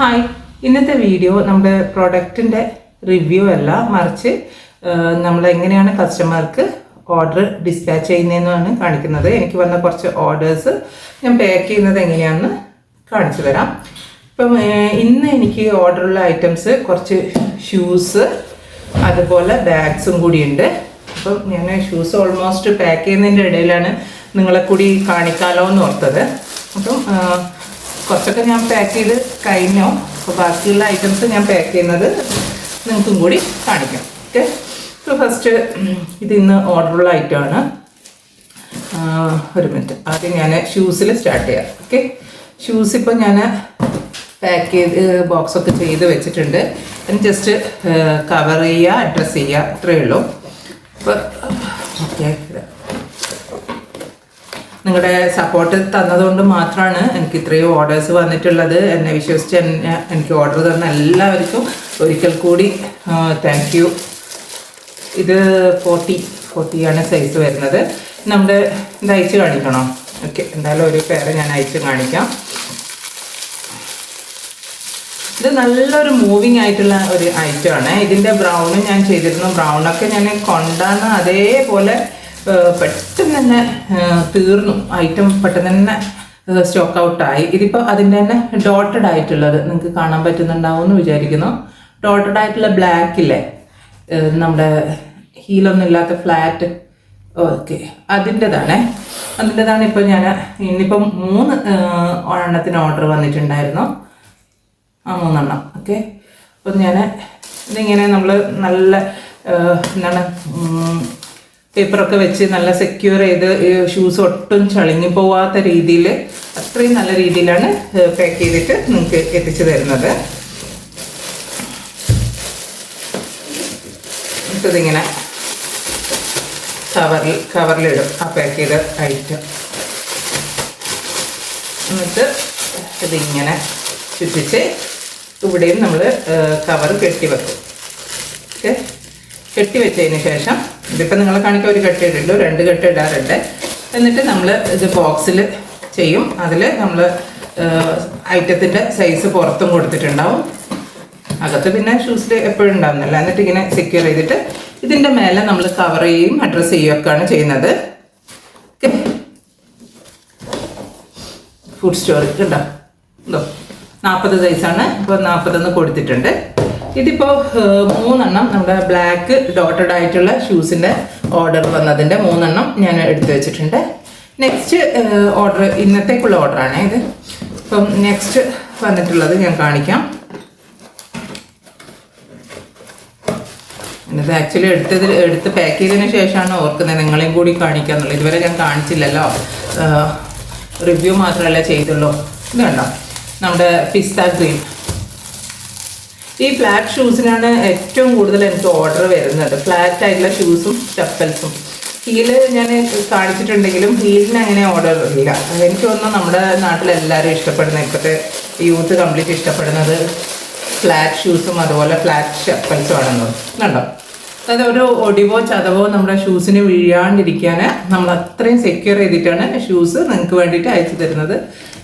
Hi, ഇന്നത്തെ video നമ്മുടെ പ്രൊഡക്റ്റിൻ്റെ review അല്ല, മറിച്ച് നമ്മൾ എങ്ങനെയാണ് കസ്റ്റമർക്ക് ഓർഡർ ഡിസ്പാച്ച് ചെയ്യുന്നതെന്നാണ് കാണിക്കുന്നത്. എനിക്ക് വന്ന കുറച്ച് ഓർഡേഴ്സ് ഞാൻ പാക്ക് ചെയ്യുന്നത് എങ്ങനെയാണെന്ന് കാണിച്ചു തരാം. ഇപ്പം ഇന്ന് എനിക്ക് ഓർഡറുള്ള ഐറ്റംസ് കുറച്ച് ഷൂസ്, അതുപോലെ ബാഗ്സും കൂടിയുണ്ട്. അപ്പം ഞാൻ ഷൂസ് ഓൾമോസ്റ്റ് പാക്ക് ചെയ്യുന്നതിൻ്റെ ഇടയിലാണ് നിങ്ങളെ കൂടി കാണിക്കാമല്ലോ എന്ന് ഓർത്തത്. അപ്പം കുറച്ചൊക്കെ ഞാൻ പാക്ക് ചെയ്ത് കഴിഞ്ഞു. അപ്പോൾ ബാക്കിയുള്ള ഐറ്റംസ് ഞാൻ പാക്ക് ചെയ്യുന്നത് നിങ്ങൾക്കും കൂടി കാണിക്കാം. ഓക്കെ, അപ്പോൾ ഫസ്റ്റ് ഇത് ഇന്ന് ഓർഡറുള്ള ഐറ്റമാണ്. ഒരു മിനിറ്റ്, ആദ്യം ഞാൻ ഷൂസിൽ സ്റ്റാർട്ട് ചെയ്യാം. ഓക്കെ, ഷൂസ് ഇപ്പോൾ ഞാൻ പാക്ക് ചെയ്ത് ബോക്സൊക്കെ ചെയ്ത് വെച്ചിട്ടുണ്ട്. അതിന് ജസ്റ്റ് കവർ ചെയ്യുക, അഡ്രസ്സ് ചെയ്യുക, അത്രയേ ഉള്ളൂ. അപ്പോൾ ഓക്കെ, നിങ്ങളുടെ സപ്പോർട്ട് തന്നതുകൊണ്ട് മാത്രമാണ് എനിക്ക് ഇത്രയും ഓർഡേഴ്സ് വന്നിട്ടുള്ളത്. എന്നെ വിശ്വസിച്ച് എനിക്ക് ഓർഡർ തന്ന എല്ലാവർക്കും ഒരിക്കൽ കൂടി താങ്ക് യു. ഇത് 40 ആണ് സൈസ് വരുന്നത്. നമ്മുടെ ഇത് അയച്ച് കാണിക്കണോ? ഓക്കെ, എന്തായാലും ഒരു പേര് ഞാൻ അയച്ച് കാണിക്കാം. ഇത് നല്ലൊരു മൂവിങ് ആയിട്ടുള്ള ഒരു ഐറ്റമാണ്. ഇതിൻ്റെ ബ്രൗണ് ഞാൻ ചെയ്തിരുന്നു. ബ്രൗണൊക്കെ ഞാൻ കൊണ്ടാണ് അതേപോലെ പെട്ടെന്ന് തന്നെ തീർന്നു. ഐറ്റം പെട്ടെന്ന് തന്നെ സ്റ്റോക്ക് ഔട്ടായി. ഇതിപ്പോൾ അതിൻ്റെ തന്നെ ഡോട്ടഡ് ആയിട്ടുള്ളത് നിങ്ങൾക്ക് കാണാൻ പറ്റുന്നുണ്ടാവും എന്ന് വിചാരിക്കുന്നു. ഡോട്ടഡ് ആയിട്ടുള്ള ബ്ലാക്കില്ലേ, നമ്മുടെ ഹീലൊന്നും ഇല്ലാത്ത ഫ്ലാറ്റ്, ഓക്കെ, അതിൻ്റെതാണ് ഇപ്പോൾ ഞാൻ ഇന്നിപ്പം 3 എണ്ണത്തിന് ഓർഡർ വന്നിട്ടുണ്ടായിരുന്നു. 3 എണ്ണം. ഓക്കെ, അപ്പം ഞാൻ ഇതിങ്ങനെ നമ്മൾ നല്ല എന്താണ് പേപ്പറൊക്കെ വെച്ച് നല്ല സെക്യൂർ ചെയ്ത് ഷൂസ് ഒട്ടും ചളിങ്ങി പോവാത്ത രീതിയിൽ അത്രയും നല്ല രീതിയിലാണ് പാക്ക് ചെയ്തിട്ട് നിങ്ങൾക്ക് എത്തിച്ചു തരുന്നത്. ഇതിങ്ങനെ കവറിലിടും ആ പാക്ക് ചെയ്ത ഐറ്റം. എന്നിട്ട് ഇതിങ്ങനെ ചുറ്റിച്ച് ഇവിടെയും നമ്മൾ കവർ കെട്ടിവെക്കും. ഓക്കെ, കെട്ടിവെച്ചതിന് ശേഷം ഇതിപ്പോൾ നിങ്ങളെ കാണിക്കാൻ ഒരു കെട്ട് ഇടുള്ളൂ, 2 കെട്ട് ഇടാറുണ്ട്. എന്നിട്ട് നമ്മൾ ഇത് ബോക്സിൽ ചെയ്യും. അതിൽ നമ്മൾ ഐറ്റത്തിൻ്റെ സൈസ് പുറത്തും കൊടുത്തിട്ടുണ്ടാവും, അകത്ത് പിന്നെ ഷൂസിൽ എപ്പോഴും ഉണ്ടാവുന്നില്ല. എന്നിട്ട് ഇങ്ങനെ സെക്യൂർ ചെയ്തിട്ട് ഇതിൻ്റെ മേലെ നമ്മൾ കവർ ചെയ്യും, അഡ്രസ്സ് ചെയ്യുകയൊക്കെയാണ് ചെയ്യുന്നത്. ഓക്കെ, ഫുഡ് സ്റ്റോറേജ് ഉണ്ടോ? എന്തോ 40 സൈസാണ്. ഇപ്പോൾ 40 കൊടുത്തിട്ടുണ്ട്. ഇതിപ്പോൾ 3 എണ്ണം നമ്മുടെ ബ്ലാക്ക് ഡോട്ടഡ് ആയിട്ടുള്ള ഷൂസിൻ്റെ ഓർഡർ വന്നതിൻ്റെ 3 എണ്ണം ഞാൻ എടുത്തു വെച്ചിട്ടുണ്ട്. നെക്സ്റ്റ് ഓർഡർ ഇന്നത്തേക്കുള്ള ഓർഡറാണ് ഇത്. ഇപ്പം നെക്സ്റ്റ് വന്നിട്ടുള്ളത് ഞാൻ കാണിക്കാം. ഇത് ആക്ച്വലി എടുത്ത് പാക്ക് ചെയ്തതിന് ശേഷമാണ് ഓർക്കുന്നത് നിങ്ങളെയും കൂടി കാണിക്കാന്നുള്ളത്. ഇതുവരെ ഞാൻ കാണിച്ചില്ലല്ലോ, റിവ്യൂ മാത്രമല്ല ചെയ്തുള്ളൂ. ഇത് കണ്ടോ, നമ്മുടെ പിസ്ത ഗ്രീൻ. ഈ ഫ്ലാറ്റ് ഷൂസിനാണ് ഏറ്റവും കൂടുതൽ എനിക്ക് ഓർഡർ വരുന്നത്. ഫ്ലാറ്റ് ആയിട്ടുള്ള ഷൂസും ചപ്പൽസും. ഹീല് ഞാൻ കാണിച്ചിട്ടുണ്ടെങ്കിലും ഹീലിന് അങ്ങനെ ഓർഡർ ഇല്ല. എനിക്ക് തോന്നുന്നു നമ്മുടെ നാട്ടിലെല്ലാവരും ഇഷ്ടപ്പെടുന്ന, ഇപ്പോഴത്തെ യൂത്ത് കംപ്ലീറ്റ് ഇഷ്ടപ്പെടുന്നത് ഫ്ലാറ്റ് ഷൂസും അതുപോലെ ഫ്ലാറ്റ് ചപ്പൽസും ആണെന്ന് കണ്ടോ. അതായത് ഒരു ഒടിവോ ചതവോ നമ്മുടെ ഷൂസിന് വീഴാണ്ടിരിക്കാൻ നമ്മൾ അത്രയും സെക്യൂർ ചെയ്തിട്ടാണ് ഷൂസ് നിങ്ങൾക്ക് വേണ്ടിയിട്ട് അയച്ചു തരുന്നത്.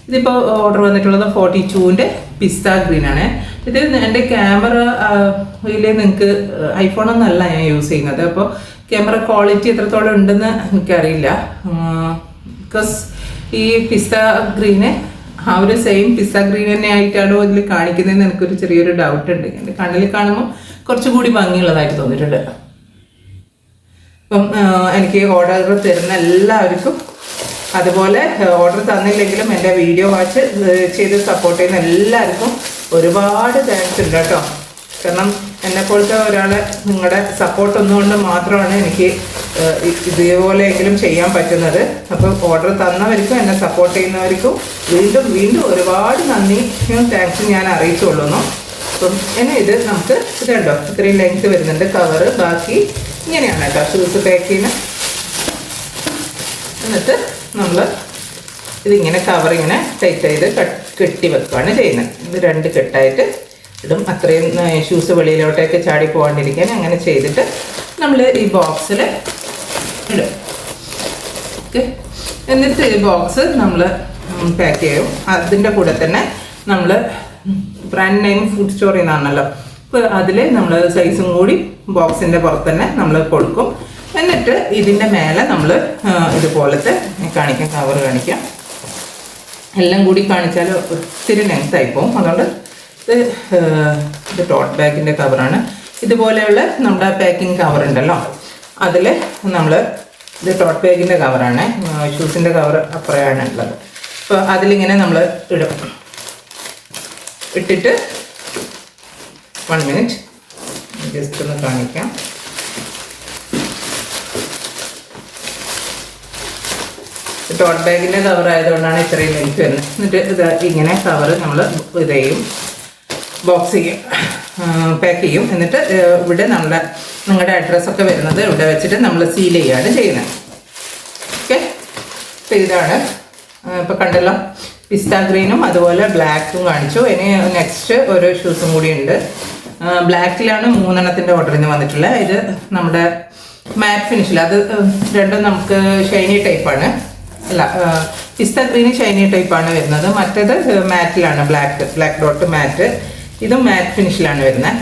ഇതിപ്പോൾ ഓർഡർ വന്നിട്ടുള്ളത് 42ൻ്റെ പിസ്ത ഗ്രീൻ ആണ്. ഇത് എൻ്റെ ക്യാമറയിൽ നിങ്ങൾക്ക് ഐഫോണൊന്നും അല്ല ഞാൻ യൂസ് ചെയ്യുന്നത്. അപ്പോൾ ക്യാമറ ക്വാളിറ്റി എത്രത്തോളം ഉണ്ടെന്ന് എനിക്കറിയില്ല. ബിക്കോസ് ഈ പിസ്ത ഗ്രീന് ആ ഒരു സെയിം പിസ്ത ഗ്രീൻ തന്നെ ആയിട്ടാണോ ഇതിൽ കാണിക്കുന്നതെന്ന് എനിക്കൊരു ചെറിയൊരു ഡൗട്ട് ഉണ്ട്. എൻ്റെ കണ്ണിൽ കാണുമ്പോൾ കുറച്ചുകൂടി ഭംഗിയുള്ളതായിട്ട് തോന്നിയിട്ടുണ്ട്. അപ്പം എനിക്ക് ഓർഡർ തരുന്ന എല്ലാവർക്കും, അതുപോലെ ഓർഡർ തന്നില്ലെങ്കിലും എൻ്റെ വീഡിയോ വാച്ച് ചെയ്ത് സപ്പോർട്ട് ചെയ്യുന്ന എല്ലാവർക്കും ഒരുപാട് താങ്ക്സ് ഉണ്ട് കേട്ടോ. കാരണം എന്നെപ്പോലത്തെ ഒരാളെ നിങ്ങളുടെ സപ്പോർട്ട് ഒന്നുകൊണ്ട് മാത്രമാണ് എനിക്ക് ഇതേപോലെയെങ്കിലും ചെയ്യാൻ പറ്റുന്നത്. അപ്പോൾ ഓർഡർ തന്നവർക്കും എന്നെ സപ്പോർട്ട് ചെയ്യുന്നവർക്കും വീണ്ടും ഒരുപാട് നന്ദി, താങ്ക്സ് ഞാൻ അറിയിച്ചുകൊള്ളുന്നു. അപ്പം എന്നെ ഇത് നമുക്ക് ഇത് കണ്ടോ, ഇത്രയും ലെങ്ത് വരുന്നുണ്ട് കവറ്. ബാക്കി ഇങ്ങനെയാണ് കേട്ടോ ഷൂസ് പാക്ക് ചെയ്യുന്നത്. എന്നിട്ട് നമ്മൾ ഇതിങ്ങനെ കവറിങ്ങനെ ടൈറ്റ് ചെയ്ത് കെട്ടി വെക്കുകയാണ് ചെയ്യുന്നത്. ഇത് 2 കെട്ടായിട്ട് ഇടും, അത്രയും ഷൂസ് വെളിയിലോട്ടേക്ക് ചാടി പോകാണ്ടിരിക്കാൻ അങ്ങനെ ചെയ്തിട്ട് നമ്മൾ ഈ ബോക്സിൽ ഇടും. ഓക്കെ, എന്നിട്ട് ഈ ബോക്സ് നമ്മൾ പാക്ക് ചെയ്യും. അതിൻ്റെ കൂടെ തന്നെ നമ്മൾ ബ്രാൻഡ് നെയിം ഫുഡ് സ്റ്റോറിൽ നിന്നാണല്ലോ. അപ്പോൾ അതിൽ നമ്മൾ സൈസും കൂടി ബോക്സിൻ്റെ പുറത്ത് തന്നെ നമ്മൾ കൊടുക്കും. എന്നിട്ട് ഇതിൻ്റെ മേലെ നമ്മൾ ഇതുപോലത്തെ കാണിക്കാം, കവർ കാണിക്കാം. എല്ലാം കൂടി കാണിച്ചാൽ ഒത്തിരി ലെങ്തായി പോകും. അതുകൊണ്ട് ഇത് ടോട്ട് ബാഗിൻ്റെ കവറാണ്. ഇതുപോലെയുള്ള നമ്മുടെ പാക്കിംഗ് കവർ ഉണ്ടല്ലോ, അതിൽ നമ്മൾ ഇത് ടോട്ട് ബാഗിൻ്റെ കവറാണ്, ഷൂസിൻ്റെ കവർ അപ്പുറയാണ് ഉള്ളത്. അപ്പോൾ അതിലിങ്ങനെ നമ്മൾ ഇടും. ഇട്ടിട്ട് 1 മിനിറ്റ് ജസ്റ്റ് ഒന്ന് കാണിക്കാം. ടോട്ട് ബാഗിൻ്റെ കവർ ആയതുകൊണ്ടാണ് ഇത്രയും ലെങ്ത് വരുന്നത്. എന്നിട്ട് ഇത് ഇങ്ങനെ കവർ നമ്മൾ ഇത് ചെയ്യും, ബോക്സ് ചെയ്യും, പാക്ക് ചെയ്യും. എന്നിട്ട് ഇവിടെ നിങ്ങളുടെ അഡ്രസ്സൊക്കെ വരുന്നത് ഇവിടെ വെച്ചിട്ട് നമ്മൾ സീൽ ചെയ്യുകയാണ് ചെയ്യുന്നത്. ഓക്കെ, അപ്പോൾ ഇതാണ് ഇപ്പോൾ കണ്ടല്ലോ. പിസ്ത ഗ്രീനും അതുപോലെ ബ്ലാക്കും കാണിച്ചു. ഇനി നെക്സ്റ്റ് ഒരു ഷൂസും കൂടി ഉണ്ട്. ബ്ലാക്കിലാണ് 3 എണ്ണത്തിൻ്റെ ഓർഡറിന് വന്നിട്ടുള്ളത്. ഇത് നമ്മുടെ മാറ്റ് ഫിനിഷിൽ, അത് രണ്ടും നമുക്ക് ഷൈനി ടൈപ്പാണ്. അല്ല, പിസ്ത ഗ്രീന് ഷൈനി ടൈപ്പാണ് വരുന്നത്. മറ്റേത് മാറ്റിലാണ്, ബ്ലാക്ക് ഡോട്ട് മാറ്റ്. ഇതും മാറ്റ് ഫിനിഷിലാണ് വരുന്നത്.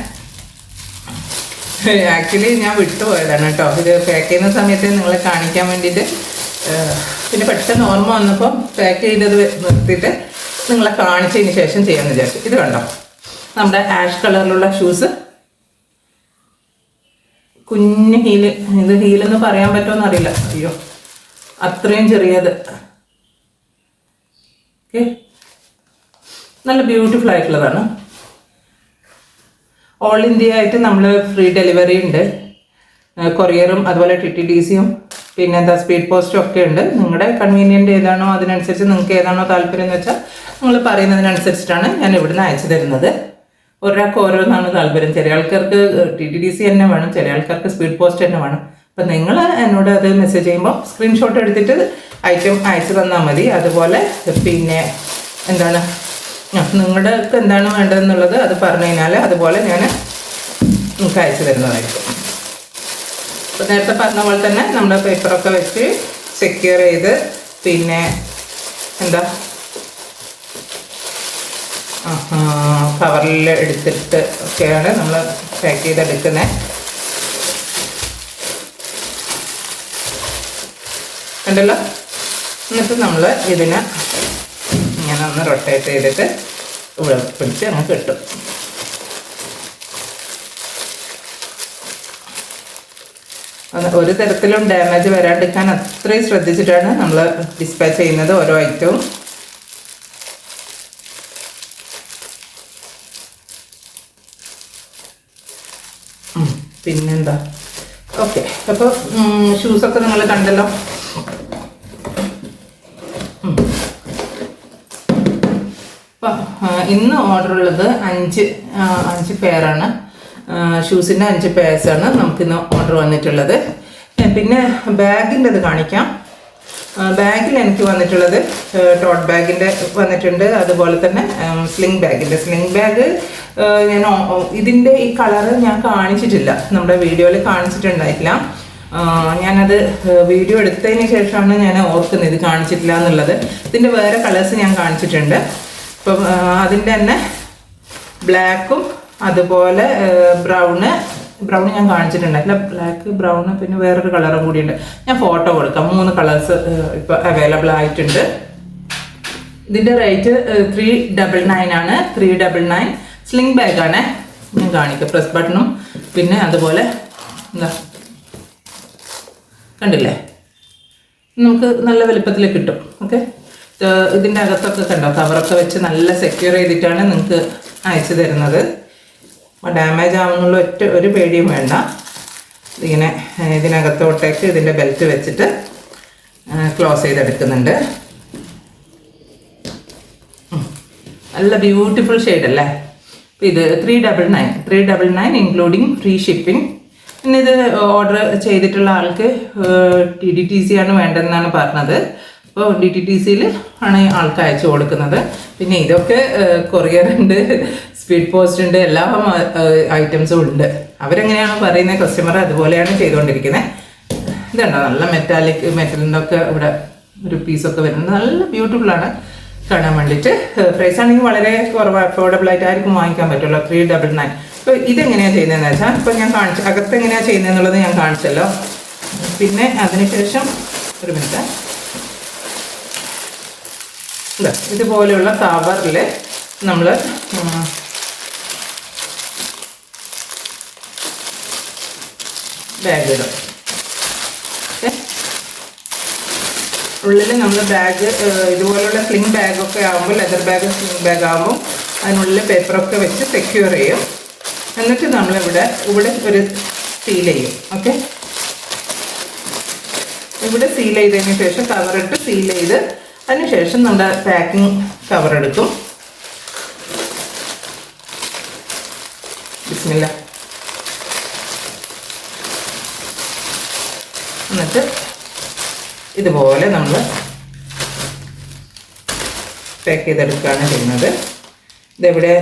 ആക്ച്വലി ഞാൻ വിട്ടുപോയതാണ് കേട്ടോ, ഇത് പാക്ക് ചെയ്യുന്ന സമയത്ത് നിങ്ങളെ കാണിക്കാൻ വേണ്ടിയിട്ട്. പിന്നെ പെട്ടെന്ന് ഓർമ്മ വന്നപ്പോൾ പാക്ക് ചെയ്തത് നിർത്തിയിട്ട് നിങ്ങളെ കാണിച്ചതിന് ശേഷം ചെയ്യാമെന്ന് വിചാരിച്ചു. ഇത് കണ്ടോ, നമ്മുടെ ആഷ് കളറിലുള്ള ഷൂസ്, കുഞ്ഞ് ഹീല്. ഇത് ഹീലെന്ന് പറയാൻ പറ്റുമെന്ന് അറിയില്ല, അയ്യോ അത്രയും ചെറിയത്. ഓക്കെ, നല്ല ബ്യൂട്ടിഫുൾ ആയിട്ടുള്ളതാണ്. ഓൾ ഇന്ത്യ ആയിട്ട് നമ്മൾ ഫ്രീ ഡെലിവറി ഉണ്ട്. കൊറിയറും അതുപോലെ TTDCയും പിന്നെ എന്താ സ്പീഡ് പോസ്റ്റും ഒക്കെ ഉണ്ട്. നിങ്ങളുടെ കൺവീനിയൻ്റ് ഏതാണോ അതിനനുസരിച്ച് നിങ്ങൾക്ക് ഏതാണോ താല്പര്യം എന്ന് വെച്ചാൽ നിങ്ങൾ പറയുന്നതിനനുസരിച്ചിട്ടാണ് ഞാൻ ഇവിടുന്ന് അയച്ചു തരുന്നത്. ഒരാൾക്ക് ഓരോന്നാണ് താല്പര്യം. ചില ആൾക്കാർക്ക് TTDC തന്നെ വേണം, ചില ആൾക്കാർക്ക് സ്പീഡ് പോസ്റ്റ് തന്നെ വേണം. അപ്പം നിങ്ങൾ എന്നോട് അത് മെസ്സേജ് ചെയ്യുമ്പോൾ സ്ക്രീൻഷോട്ട് എടുത്തിട്ട് ഐറ്റം അയച്ചു തന്നാൽ മതി. അതുപോലെ പിന്നെ എന്താണ് നിങ്ങൾക്ക് എന്താണ് വേണ്ടതെന്നുള്ളത് അത് പറഞ്ഞു കഴിഞ്ഞാൽ അതുപോലെ ഞാൻ നിങ്ങൾക്ക് അയച്ചു തരുന്നതായിരിക്കും. അപ്പോൾ നേരത്തെ പറഞ്ഞ പോലെ തന്നെ നമ്മുടെ പേപ്പറൊക്കെ വെച്ച് സെക്യൂർ ചെയ്ത് പിന്നെ എന്താ കവറിൽ എടുത്തിട്ട് ഒക്കെയാണ് നമ്മൾ പാക്ക് ചെയ്തെടുക്കുന്നത്. ഉണ്ടല്ലോ. എന്നിട്ട് നമ്മൾ ഇതിനെ ഇങ്ങനെ ഒന്ന് റൊട്ടേറ്റ് ചെയ്തിട്ട് ഇവിടെ പിടിച്ച് അങ്ങ് കിട്ടും. ഒരു തരത്തിലും ഡാമേജ് വരാണ്ടിരിക്കാൻ അത്രയും ശ്രദ്ധിച്ചിട്ടാണ് നമ്മൾ ഡിസ്പാച്ച് ചെയ്യുന്നത് ഓരോ ഐറ്റവും. പിന്നെന്താ, ഓക്കെ. അപ്പോൾ ഷൂസൊക്കെ നിങ്ങൾ കണ്ടല്ലോ. അപ്പം ഇന്ന് ഓർഡർ ഉള്ളത് 5 പെയറാണ്. ഷൂസിൻ്റെ 5 പെയർസാണ് നമുക്കിന്ന് ഓർഡർ വന്നിട്ടുള്ളത്. പിന്നെ ബാഗിൻ്റെ അത് കാണിക്കാം. ബാഗിൽ എനിക്ക് വന്നിട്ടുള്ളത് ടോട്ട് ബാഗിൻ്റെ വന്നിട്ടുണ്ട്. അതുപോലെ തന്നെ സ്ലിംഗ് ബാഗ് ഞാൻ ഇതിൻ്റെ ഈ കളറ് ഞാൻ കാണിച്ചിട്ടില്ല, നമ്മുടെ വീഡിയോയിൽ കാണിച്ചിട്ടുണ്ടായിട്ടില്ല. ഞാനത് വീഡിയോ എടുത്തതിന് ശേഷമാണ് ഞാൻ ഓർക്കുന്നത് ഇത് കാണിച്ചിട്ടില്ല എന്നുള്ളത്. ഇതിൻ്റെ വേറെ കളേഴ്സ് ഞാൻ കാണിച്ചിട്ടുണ്ട്. അപ്പം അതിൻ്റെ തന്നെ ബ്ലാക്കും അതുപോലെ ബ്രൗണ് ഞാൻ കാണിച്ചിട്ടുണ്ടായില്ല. ബ്ലാക്ക്, ബ്രൗണ്, പിന്നെ വേറൊരു കളറും കൂടിയുണ്ട്. ഞാൻ ഫോട്ടോ കൊടുക്കാം. 3 കളേഴ്സ് ഇപ്പോൾ അവൈലബിൾ ആയിട്ടുണ്ട്. ഇതിൻ്റെ റേറ്റ് 399 ആണ്. 399 സ്ലിംഗ് ബാഗാണ്. ഞാൻ കാണിക്കാം. പ്രസ് ബട്ടണും പിന്നെ അതുപോലെ എന്താ കണ്ടില്ലേ, നമുക്ക് നല്ല വലുപ്പത്തിൽ കിട്ടും. ഓക്കെ, ഇതിൻ്റെ അകത്തൊക്കെ കണ്ടോ കവറൊക്കെ വെച്ച് നല്ല സെക്യൂർ ചെയ്തിട്ടാണ് നിങ്ങൾക്ക് അയച്ചു തരുന്നത്. ഡാമേജ് ആവുന്നുള്ള ഒരു പേടിയും വേണ്ട. ഇങ്ങനെ ഇതിനകത്തോട്ടേക്ക് ഇതിൻ്റെ ബെൽറ്റ് വെച്ചിട്ട് ക്ലോസ് ചെയ്തെടുക്കുന്നുണ്ട്. നല്ല ബ്യൂട്ടിഫുൾ ഷെയ്ഡല്ലേ. ഇത് 399 ഇൻക്ലൂഡിങ് ഫ്രീ ഷിപ്പിംഗ്. പിന്നെ ഇത് ഓർഡർ ചെയ്തിട്ടുള്ള ആൾക്ക് TTDC ആണ് വേണ്ടതെന്നാണ് പറഞ്ഞത്. അപ്പോൾ DTDCയിൽ ആണ് ആൾക്ക് അയച്ചു കൊടുക്കുന്നത്. പിന്നെ ഇതൊക്കെ കൊറിയർ ഉണ്ട്, സ്പീഡ് പോസ്റ്റ് ഉണ്ട്, എല്ലാ ഐറ്റംസും ഉണ്ട്. അവരെങ്ങനെയാണോ പറയുന്നത് കസ്റ്റമർ അതുപോലെയാണ് ചെയ്തുകൊണ്ടിരിക്കുന്നത്. ഇതുണ്ടോ നല്ല മെറ്റലിൻ്റെ ഒക്കെ ഇവിടെ ഒരു പീസൊക്കെ വരുന്നത് നല്ല ബ്യൂട്ടിഫുള്ളാണ്. കാണാൻ വേണ്ടിയിട്ട്. പ്രൈസ് ആണെങ്കിൽ വളരെ കുറവ്, അഫോർഡബിൾ ആയിട്ട് ആയിരിക്കും വാങ്ങിക്കാൻ പറ്റുള്ളൂ, 399. അപ്പോൾ ഇതെങ്ങനെയാണ് ചെയ്യുന്നതെന്ന് വെച്ചാൽ ഇപ്പോൾ ഞാൻ കാണിച്ചു, അകത്ത് എങ്ങനെയാണ് ചെയ്യുന്നതെന്നുള്ളത് ഞാൻ കാണിച്ചല്ലോ. പിന്നെ അതിനുശേഷം ഒരു മിനിറ്റ്, ഇതുപോലെയുള്ള കവറിൽ നമ്മൾ ബാഗ് ഇടും. ഉള്ളിൽ നമ്മൾ ബാഗ് ഇതുപോലുള്ള സ്ലിംഗ് ബാഗൊക്കെ ആകുമ്പോൾ, ലെതർ ബാഗ് സ്ലിംഗ് ബാഗ് ആകുമ്പോൾ അതിനുള്ളിൽ പേപ്പറൊക്കെ വെച്ച് സെക്യൂർ ചെയ്യും. എന്നിട്ട് നമ്മളിവിടെ ഒരു സീൽ ചെയ്യും. ഓക്കെ, ഇവിടെ സീൽ ചെയ്തതിന് ശേഷം കവറിട്ട് സീൽ ചെയ്ത് അതിനുശേഷം നമ്മുടെ പാക്കിംഗ് കവർ എടുക്കും. ബിസ്മില്ലാ. എന്നിട്ട് ഇതുപോലെ നമ്മൾ പാക്ക് ചെയ്തെടുക്കുകയാണ് ചെയ്യുന്നത്. ഇതെവിടെ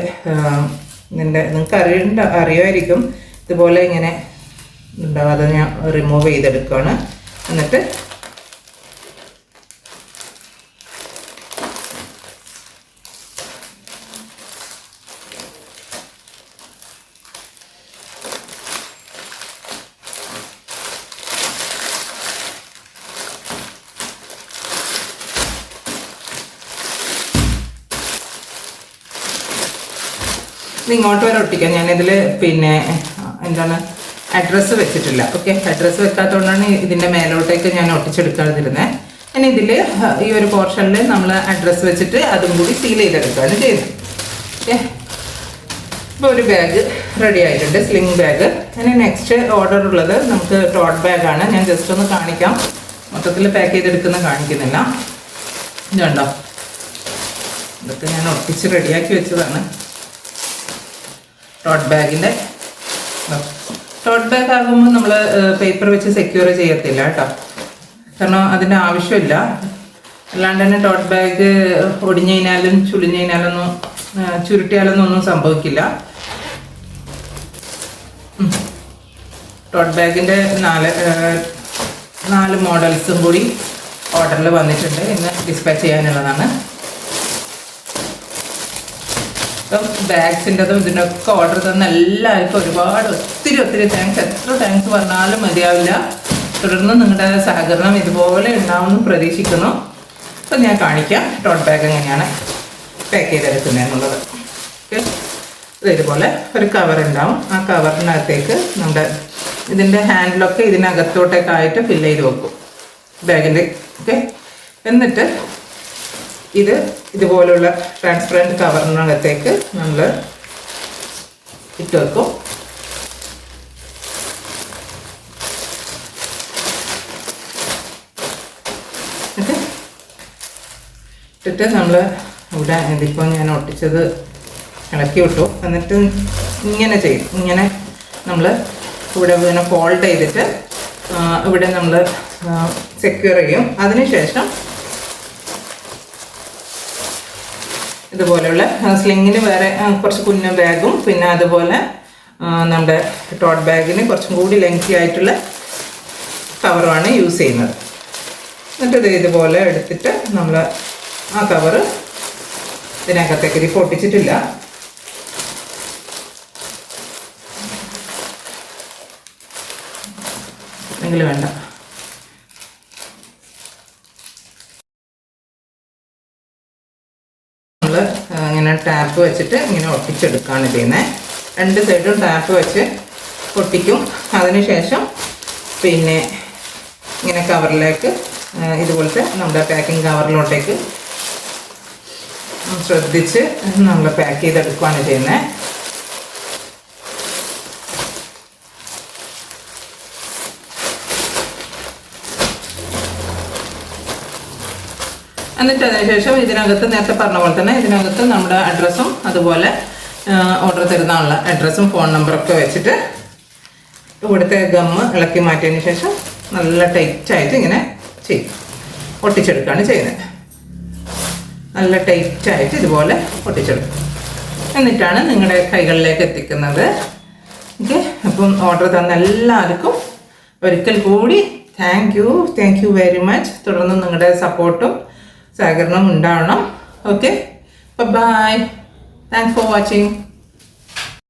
നിങ്ങൾക്ക് അറിയുമായിരിക്കും, ഇതുപോലെ ഇങ്ങനെ ഉണ്ടാവും. അത് ഞാൻ റിമൂവ് ചെയ്തെടുക്കുകയാണ്. എന്നിട്ട് ഇങ്ങോട്ട് വരെ ഒട്ടിക്കാം. ഞാനിതിൽ പിന്നെ എന്താണ് അഡ്രസ്സ് വെച്ചിട്ടില്ല. ഓക്കെ, അഡ്രസ്സ് വെക്കാത്തതുകൊണ്ടാണ് ഇതിൻ്റെ മേലോട്ടേക്ക് ഞാൻ ഒട്ടിച്ചെടുക്കാതിരുന്നത്. ഞാൻ ഇതിൽ ഈ ഒരു പോർഷനിൽ നമ്മൾ അഡ്രസ്സ് വെച്ചിട്ട് അതും കൂടി സീൽ ചെയ്തെടുക്കുകയാണ് ചെയ്യുന്നത്. ഓക്കെ, ഇപ്പോൾ ഒരു ബാഗ് റെഡി ആയിട്ടുണ്ട്, സ്ലിംഗ് ബാഗ്. ഇനി നെക്സ്റ്റ് ഓർഡർ ഉള്ളത് നമുക്ക് ടോട്ട് ബാഗാണ്. ഞാൻ ജസ്റ്റ് ഒന്ന് കാണിക്കാം, മൊത്തത്തിൽ പാക്ക് ചെയ്തെടുക്കുന്ന കാണിക്കുന്നില്ല. ഇതുണ്ടോ, ഇതൊക്കെ ഞാൻ ഒട്ടിച്ച് റെഡിയാക്കി വെച്ചതാണ്. ടോട്ട് ബാഗിൻ്റെ ടോട്ട് ബാഗ് ആകുമ്പോൾ നമ്മൾ പേപ്പർ വെച്ച് സെക്യൂർ ചെയ്യത്തില്ല കേട്ടോ, കാരണം അതിൻ്റെ ആവശ്യമില്ല. അല്ലാണ്ട് തന്നെ ടോട്ട് ബാഗ് ഒടിഞ്ഞു കഴിഞ്ഞാലും ചുളിഞ്ഞു കഴിഞ്ഞാലൊന്നും ചുരുട്ടിയാലൊന്നും ഒന്നും സംഭവിക്കില്ല. ടോട്ട് ബാഗിൻ്റെ 4 മോഡൽസും കൂടി ഓർഡറിൽ വന്നിട്ടുണ്ട്. ഇന്ന് ഡിസ്പാച്ച് ചെയ്യാനുള്ളതാണ്. ഇപ്പം ബാഗ്സിൻ്റെതും ഇതിനൊക്കെ ഓർഡർ തന്ന എല്ലാവർക്കും ഒത്തിരി താങ്ക്സ്. എത്ര താങ്ക്സ് പറഞ്ഞാലും മതിയാവില്ല. തുടർന്ന് നിങ്ങളുടെ സഹകരണം ഇതുപോലെ ഉണ്ടാവുമെന്ന് പ്രതീക്ഷിക്കുന്നു. അപ്പം ഞാൻ കാണിക്കാം ടോട്ട് ബാഗ് എങ്ങനെയാണ് പാക്ക് ചെയ്തെടുക്കുന്നത് എന്നുള്ളത്. ഓക്കെ, ഇതുപോലെ ഒരു കവർ ഉണ്ടാവും. ആ കവറിനകത്തേക്ക് നമ്മുടെ ഇതിൻ്റെ ഹാൻഡിലൊക്കെ ഇതിനകത്തോട്ടേക്കായിട്ട് ഫില്ല് ചെയ്ത് വെക്കും ബാഗിൻ്റെ. ഓക്കെ, എന്നിട്ട് ഇതുപോലുള്ള ട്രാൻസ്പെറൻറ്റ് കവറിനകത്തേക്ക് നമ്മൾ ഇട്ട് വെക്കും. ഓക്കെ, ഇട്ടിട്ട് നമ്മൾ ഇവിടെ ഇതിപ്പോൾ ഞാൻ ഒട്ടിച്ചത് ഇളക്കി വിട്ടു. എന്നിട്ട് ഇങ്ങനെ ചെയ്യും. ഇങ്ങനെ നമ്മൾ ഇവിടെ ഇങ്ങനെ ഫോൾഡ് ചെയ്തിട്ട് ഇവിടെ നമ്മൾ സെക്യൂർ ചെയ്യും. അതിനുശേഷം ഇതുപോലെയുള്ള സ്ലിങ്ങിന് വേറെ കുറച്ച് കുഞ്ഞു ബാഗും, പിന്നെ അതുപോലെ നമ്മുടെ ടോട്ട് ബാഗിന് കുറച്ചും കൂടി ലെങ്തി ആയിട്ടുള്ള കവറുമാണ് യൂസ് ചെയ്യുന്നത്. എന്നിട്ട് ഇതുപോലെ എടുത്തിട്ട് നമ്മൾ ആ കവറ് ഇതിനകത്തേക്ക് ഇത് പൊട്ടിച്ചിട്ടില്ല. എങ്കിലും വേണ്ട. നമ്മൾ ഇങ്ങനെ ടാപ്പ് വെച്ചിട്ട് ഇങ്ങനെ ഒട്ടിച്ചെടുക്കുകയാണ് ചെയ്യുന്നത്. 2 സൈഡും ടാപ്പ് വെച്ച് ഒട്ടിക്കും. അതിനുശേഷം പിന്നെ ഇങ്ങനെ കവറിലേക്ക് ഇതുപോലത്തെ നമ്മുടെ പാക്കിംഗ് കവറിലോട്ടേക്ക് ശ്രദ്ധിച്ച് നമ്മൾ പാക്ക് ചെയ്തെടുക്കുകയാണ് ചെയ്യുന്നത്. എന്നിട്ട് അതിനുശേഷം ഇതിനകത്ത് നേരത്തെ പറഞ്ഞ പോലെ തന്നെ ഇതിനകത്ത് നമ്മുടെ അഡ്രസ്സും അതുപോലെ ഓർഡർ തരുന്ന ആളുടെ അഡ്രസ്സും ഫോൺ നമ്പറൊക്കെ വെച്ചിട്ട് ഇവിടുത്തെ ഗമ്മ് ഇളക്കി മാറ്റിയതിന് ശേഷം നല്ല ടൈറ്റായിട്ട് ഇങ്ങനെ ചെയ്യും, ഒട്ടിച്ചെടുക്കുകയാണ് ചെയ്യുന്നത്. നല്ല ടൈറ്റായിട്ട് ഇതുപോലെ ഒട്ടിച്ചെടുക്കും. എന്നിട്ടാണ് നിങ്ങളുടെ കൈകളിലേക്ക് എത്തിക്കുന്നത്. ഓക്കെ, അപ്പം ഓർഡർ തന്ന എല്ലാവർക്കും ഒരിക്കൽ കൂടി താങ്ക് യു വെരി മച്ച്. തുടർന്ന് നിങ്ങളുടെ സപ്പോർട്ടും സഹകരണം ഉണ്ടാവണം. Okay, bye. Thanks for watching.